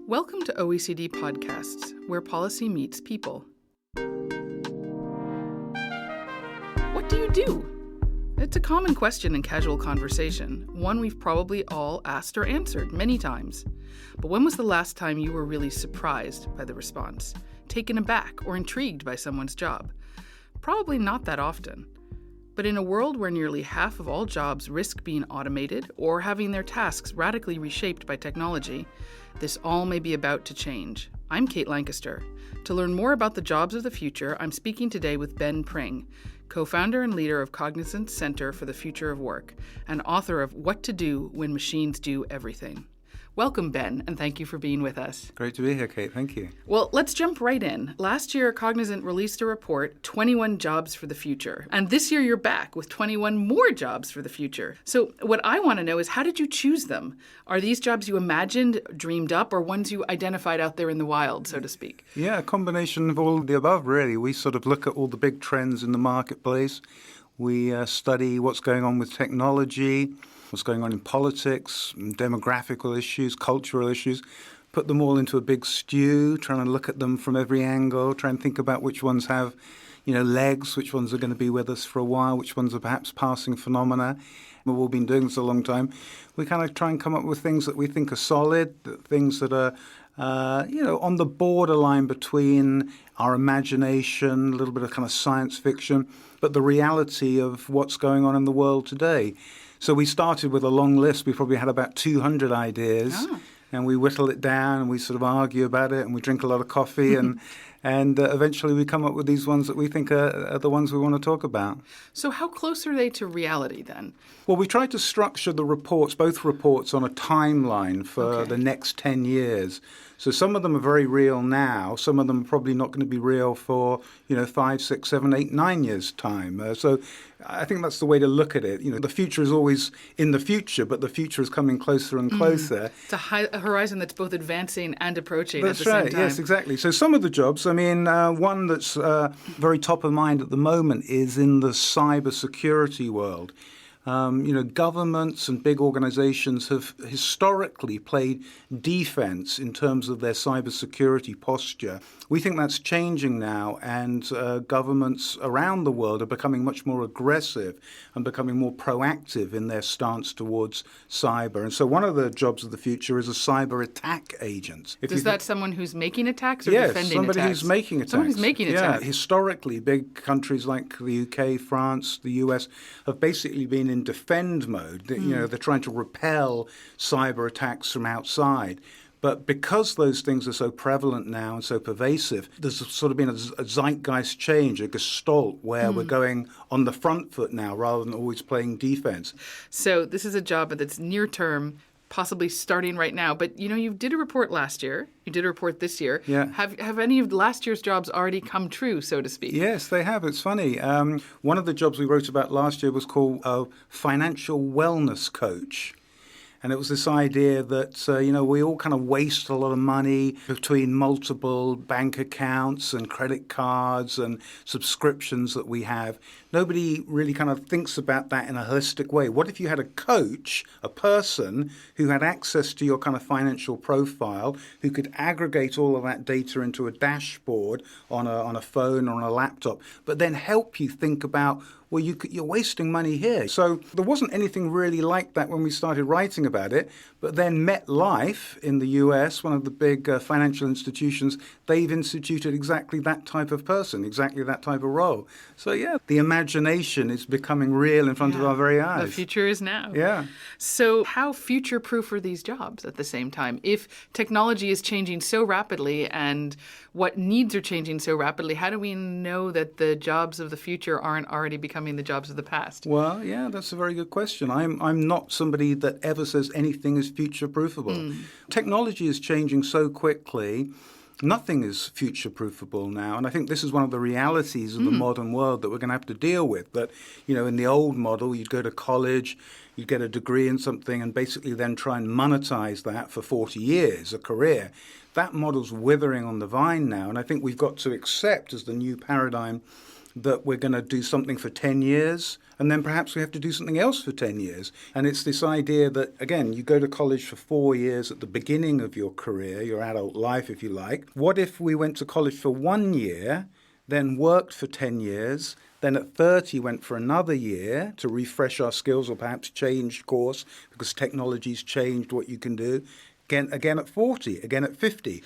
Welcome to OECD Podcasts, where policy meets people. What do you do? It's a common question in casual conversation, one we've probably all asked or answered many times. But when was the last time you were really surprised by the response, taken aback or intrigued by someone's job? Probably not that often. But in a world where nearly half of all jobs risk being automated or having their tasks radically reshaped by technology, this all may be about to change. I'm Kate Lancaster. To learn more about the jobs of the future, I'm speaking today with Ben Pring, co-founder and leader of Cognizant Center for the Future of Work, and author of What to Do When Machines Do Everything. Welcome, Ben, and thank you for being with us. Great to be here, Kate. Thank you. Well, let's jump right in. Last year, Cognizant released a report, 21 Jobs for the Future. And this year, you're back with 21 more jobs for the future. So what I want to know is, how did you choose them? Are these jobs you imagined, dreamed up, or ones you identified out there in the wild, so to speak? Yeah, a combination of all of the above, really. We sort of look at all the big trends in the marketplace. We study what's going on with technology, what's going on in politics, demographical issues, cultural issues, put them all into a big stew, trying to look at them from every angle, try and think about which ones have, legs, which ones are going to be with us for a while, which ones are perhaps passing phenomena. We've all been doing this a long time. We kind of try and come up with things that we think are solid, things that are, on the borderline between our imagination, a little bit of kind of science fiction, but the reality of what's going on in the world today. So we started with a long list. We probably had about 200 ideas, and we whittle it down, and we sort of argue about it, and we drink a lot of coffee, and eventually we come up with these ones that we think are the ones we want to talk about. So how close are they to reality then? Well, we tried to structure the reports, both reports, on a timeline for the next 10 years. So some of them are very real now. Some of them are probably not going to be real for, 5, 6, 7, 8, 9 years' time. So I think that's the way to look at it. The future is always in the future, but the future is coming closer and closer. It's a horizon that's both advancing and approaching at the same time. That's right, yes, exactly. So some of the jobs, one that's very top of mind at the moment is in the cybersecurity world. Governments and big organizations have historically played defense in terms of their cybersecurity posture. We think that's changing now, and governments around the world are becoming much more aggressive and becoming more proactive in their stance towards cyber. And so one of the jobs of the future is a cyber attack agent. Is that someone who's making attacks or defending attacks? Yes, somebody who's making attacks. Someone who's making attacks. Yeah, historically, big countries like the UK, France, the US have basically been in defend mode. They're trying to repel cyber attacks from outside. But because those things are so prevalent now and so pervasive, there's sort of been a zeitgeist change, a gestalt, where we're going on the front foot now rather than always playing defense. So this is a job that's near term, possibly starting right now. But, you did a report last year. You did a report this year. Yeah. Have any of last year's jobs already come true, so to speak? Yes, they have. It's funny. One of the jobs we wrote about last year was called Financial Wellness Coach. And it was this idea that, we all kind of waste a lot of money between multiple bank accounts and credit cards and subscriptions that we have. Nobody really kind of thinks about that in a holistic way. What if you had a coach, a person who had access to your kind of financial profile, who could aggregate all of that data into a dashboard on a phone or on a laptop, but then help you think about, well, you're wasting money here. So there wasn't anything really like that when we started writing about it. But then MetLife in the US, one of the big financial institutions, they've instituted exactly that type of person, exactly that type of role. So, yeah, the imagination is becoming real in front of our very eyes. The future is now. Yeah. So how future-proof are these jobs at the same time? If technology is changing so rapidly and what needs are changing so rapidly, how do we know that the jobs of the future aren't already becoming the jobs of the past? Well, yeah, that's a very good question. I'm not somebody that ever says anything is future-proofable. Technology is changing so quickly. Nothing is future-proofable now, and I think this is one of the realities of the modern world that we're going to have to deal with. That, in the old model, you'd go to college, you'd get a degree in something, and basically then try and monetize that for 40 years, a career. That model's withering on the vine now, and I think we've got to accept as the new paradigm that we're going to do something for 10 years, and then perhaps we have to do something else for 10 years. And it's this idea that, again, you go to college for 4 years at the beginning of your career, your adult life, if you like. What if we went to college for 1 year, then worked for 10 years, then at 30 went for another year to refresh our skills or perhaps change course because technology's changed what you can do, again at 40, again at 50.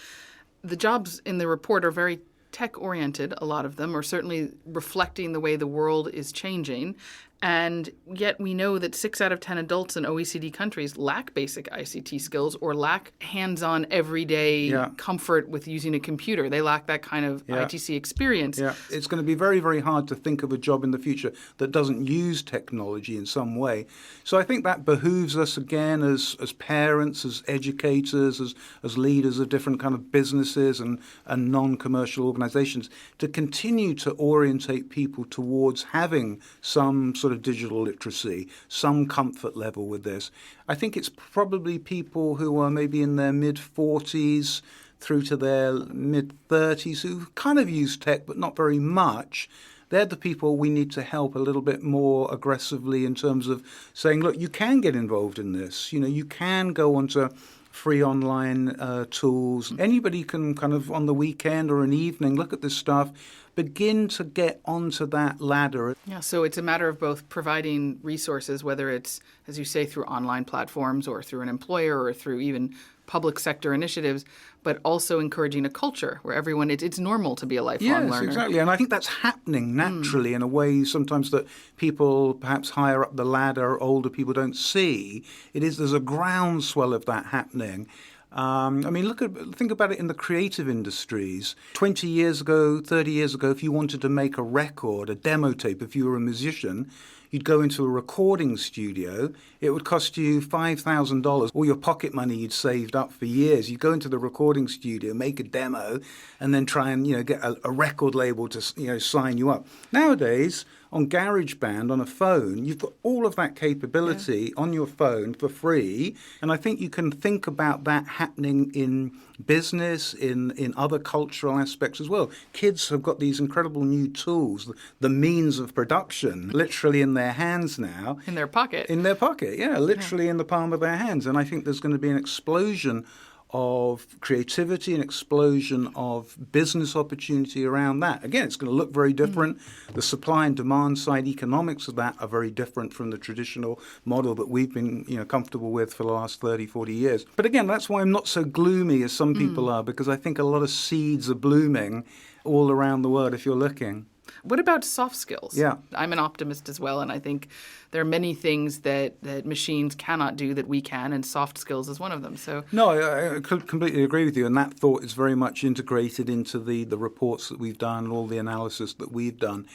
The jobs in the report are very tech-oriented, a lot of them, or certainly reflecting the way the world is changing. And yet we know that 6 out of 10 adults in OECD countries lack basic ICT skills or lack hands-on everyday comfort with using a computer. They lack that kind of ITC experience. Yeah, it's going to be very, very hard to think of a job in the future that doesn't use technology in some way. So I think that behooves us, again, as parents, as educators, as leaders of different kind of businesses and non-commercial organizations, to continue to orientate people towards having some sort of digital literacy, some comfort level with this. I think it's probably people who are maybe in their mid-40s through to their mid-30s who kind of use tech but not very much. They're the people we need to help a little bit more aggressively in terms of saying, look, you can get involved in this. You know, you can go onto free online tools. Anybody can kind of on the weekend or an evening look at this stuff, begin to get onto that ladder. Yeah, so it's a matter of both providing resources, whether it's, as you say, through online platforms or through an employer or through even public sector initiatives, but also encouraging a culture where everyone, it's normal to be a lifelong learner. Yes, exactly. And I think that's happening naturally in a way sometimes that people perhaps higher up the ladder, older people don't see. There's a groundswell of that happening. I mean, think about it in the creative industries. 20 years ago, 30 years ago, if you wanted to make a record, a demo tape, if you were a musician, you'd go into a recording studio. It would cost you $5,000, all your pocket money you'd saved up for years. You'd go into the recording studio, make a demo, and then try and get a record label to sign you up. Nowadays, on GarageBand, on a phone, you've got all of that capability on your phone for free. And I think you can think about that happening in business, in other cultural aspects as well. Kids have got these incredible new tools, the means of production, literally in their hands now. In their pocket. In their pocket, literally in the palm of their hands. And I think there's going to be an explosion of creativity, an explosion of business opportunity around that. Again, it's going to look very different. The supply and demand side economics of that are very different from the traditional model that we've been comfortable with for the last 30, 40 years. But again, that's why I'm not so gloomy as some people are, because I think a lot of seeds are blooming all around the world if you're looking. What about soft skills? Yeah. I'm an optimist as well, and I think there are many things that machines cannot do that we can, and soft skills is one of them. So no, I completely agree with you, and that thought is very much integrated into the reports that we've done and all the analysis that we've done.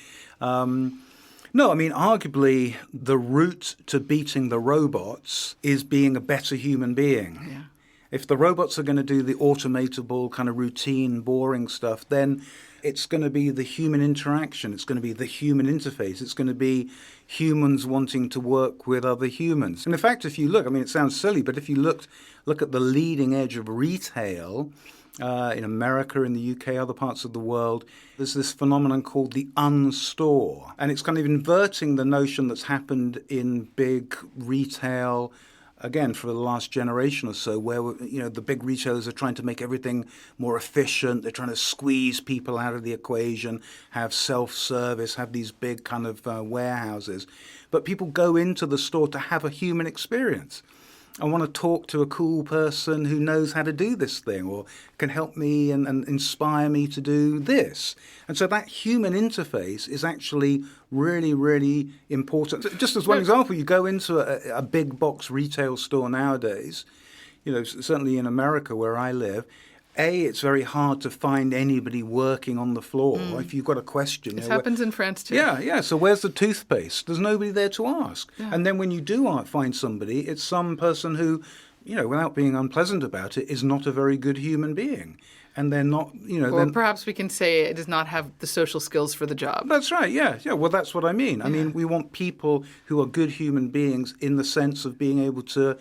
No, I mean, arguably, the route to beating the robots is being a better human being. Yeah. If the robots are going to do the automatable kind of routine, boring stuff, then it's going to be the human interaction. It's going to be the human interface. It's going to be humans wanting to work with other humans. And in fact, if you look, I mean, it sounds silly, but if you look at the leading edge of retail in America, in the UK, other parts of the world, there's this phenomenon called the unstore. And it's kind of inverting the notion that's happened in big retail, again, for the last generation or so, where the big retailers are trying to make everything more efficient. They're trying to squeeze people out of the equation, have self-service, have these big kind of warehouses. But people go into the store to have a human experience. I want to talk to a cool person who knows how to do this thing or can help me and inspire me to do this. And so that human interface is actually really, really important. Just as one example, you go into a big box retail store nowadays, certainly in America where I live, it's very hard to find anybody working on the floor. If you've got a question. This happens in France too. Yeah. So where's the toothpaste? There's nobody there to ask. Yeah. And then when you do find somebody, it's some person who, without being unpleasant about it, is not a very good human being. And they're not, Or perhaps we can say it does not have the social skills for the job. That's right, yeah. Well, that's what I mean. I mean, we want people who are good human beings in the sense of being able to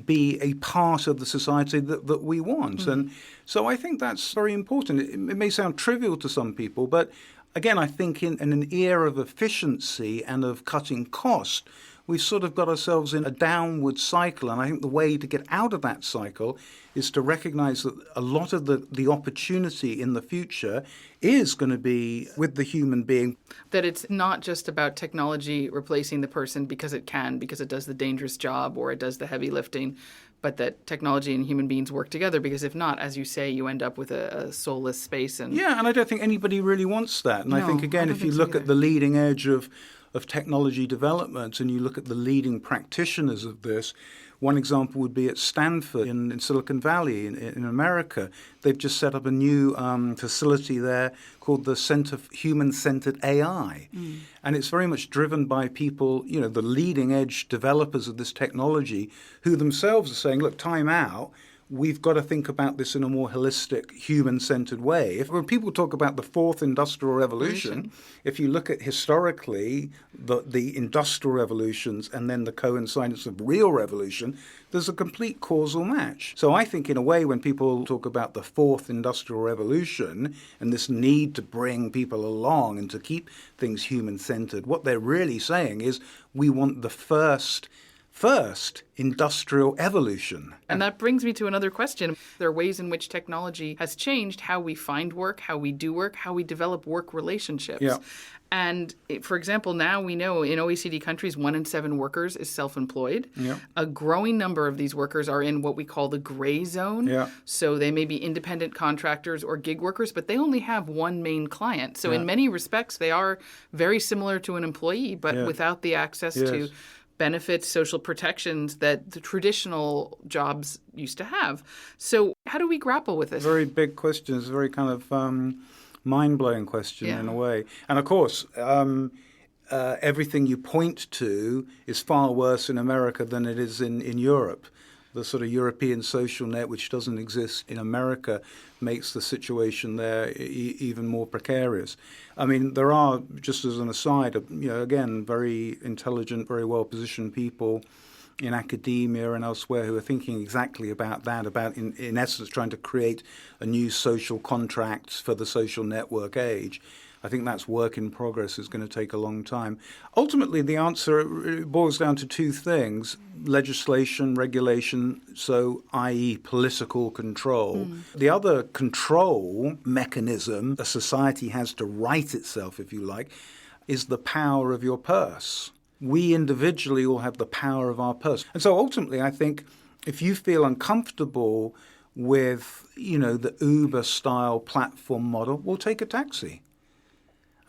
be a part of the society that we want. And so I think that's very important. It may sound trivial to some people, but again, I think in an era of efficiency and of cutting cost, we've sort of got ourselves in a downward cycle. And I think the way to get out of that cycle is to recognize that a lot of the opportunity in the future is going to be with the human being. That it's not just about technology replacing the person because it can, because it does the dangerous job or it does the heavy lifting, but that technology and human beings work together, because if not, as you say, you end up with a soulless space. And I don't think anybody really wants that. And I think, again, if you look at the leading edge of technology development and you look at the leading practitioners of this, one example would be at Stanford in Silicon Valley in America. They've just set up a new facility there called the Center for Human-Centered AI. And it's very much driven by people, the leading edge developers of this technology, who themselves are saying, look, time out. We've got to think about this in a more holistic, human-centered way. When people talk about the fourth industrial revolution, if you look at historically the industrial revolutions and then the coincidence of real revolution, there's a complete causal match. So I think in a way when people talk about the fourth industrial revolution and this need to bring people along and to keep things human-centered, what they're really saying is we want the first industrial evolution. And that brings me to another question. There are ways in which technology has changed how we find work, how we do work, how we develop work relationships. Yeah. And for example, now we know in OECD countries, 1 in 7 workers is self-employed. Yeah. A growing number of these workers are in what we call the gray zone. Yeah. So they may be independent contractors or gig workers, but they only have one main client. So in many respects, they are very similar to an employee, but without the access to benefits, social protections that the traditional jobs used to have. So how do we grapple with this? Very big question. It's a very kind of mind-blowing question in a way. And of course, everything you point to is far worse in America than it is in Europe. The sort of European social net, which doesn't exist in America, makes the situation there even more precarious. I mean, there are, just as an aside, again, very intelligent, very well-positioned people in academia and elsewhere who are thinking exactly about that, about, in essence, trying to create a new social contract for the social network age. I think that's work in progress. Is going to take a long time. Ultimately, the answer boils down to two things: legislation, regulation, so i.e. political control. The other control mechanism a society has to right itself, if you like, is the power of your purse. We individually all have the power of our purse. And so ultimately, I think if you feel uncomfortable with, the Uber-style platform model, well, take a taxi.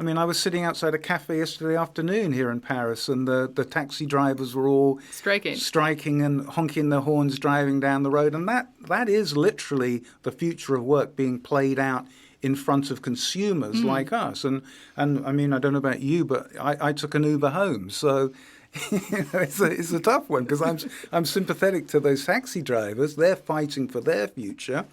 I mean, I was sitting outside a cafe yesterday afternoon here in Paris, and the taxi drivers were all striking and honking their horns driving down the road. And that is literally the future of work being played out in front of consumers like us. And I mean, I don't know about you, but I took an Uber home. So it's a tough one because I'm sympathetic to those taxi drivers. They're fighting for their future.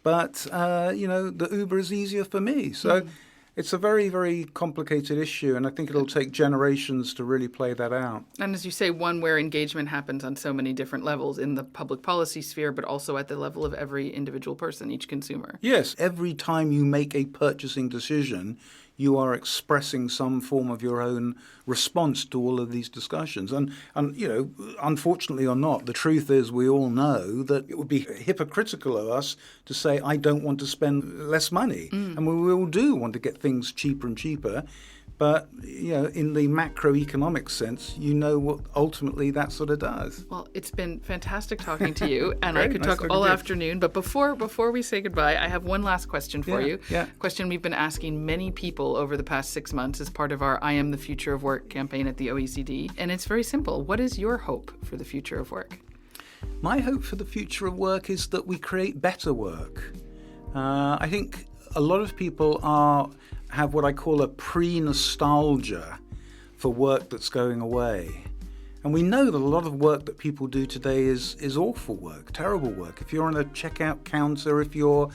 But, the Uber is easier for me. So it's a very, very complicated issue, and I think it'll take generations to really play that out. And as you say, one where engagement happens on so many different levels in the public policy sphere, but also at the level of every individual person, each consumer. Yes, every time you make a purchasing decision, you are expressing some form of your own response to all of these discussions. And unfortunately or not, the truth is we all know that it would be hypocritical of us to say, I don't want to spend less money. And we all do want to get things cheaper and cheaper. But, in the macroeconomic sense, what ultimately that sort of does. Well, it's been fantastic talking to you, and Great, I could nice talk all afternoon. But before we say goodbye, I have one last question for you. Yeah. Question we've been asking many people over the past 6 months as part of our I Am the Future of Work campaign at the OECD. And it's very simple. What is your hope for the future of work? My hope for the future of work is that we create better work. I think a lot of people have what I call a pre-nostalgia for work that's going away. And we know that a lot of work that people do today is awful work, terrible work. If you're on a checkout counter, if you're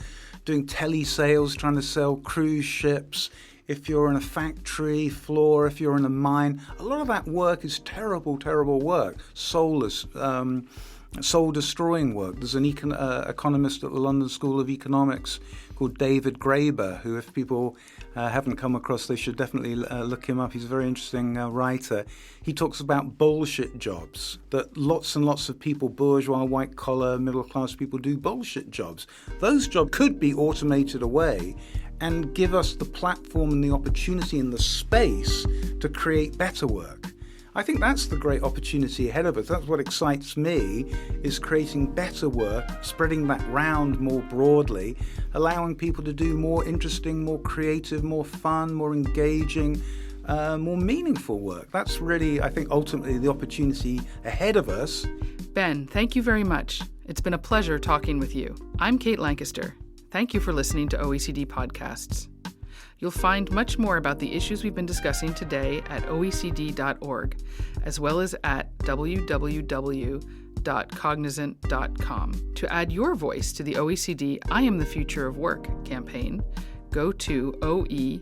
doing telesales, trying to sell cruise ships, if you're in a factory floor, if you're in a mine, a lot of that work is terrible, terrible work, soulless, soul-destroying work. There's an economist at the London School of Economics called David Graeber, who, if people haven't come across, they should definitely look him up. He's a very interesting writer. He talks about bullshit jobs, that lots and lots of people, bourgeois, white-collar, middle-class people, do bullshit jobs. Those jobs could be automated away and give us the platform and the opportunity and the space to create better work. I think that's the great opportunity ahead of us. That's what excites me, is creating better work, spreading that round more broadly, allowing people to do more interesting, more creative, more fun, more engaging, more meaningful work. That's really, I think, ultimately the opportunity ahead of us. Ben, thank you very much. It's been a pleasure talking with you. I'm Kate Lancaster. Thank you for listening to OECD Podcasts. You'll find much more about the issues we've been discussing today at oecd.org, as well as at www.cognizant.com. To add your voice to the OECD I Am the Future of Work campaign, go to oe.cd/FOW.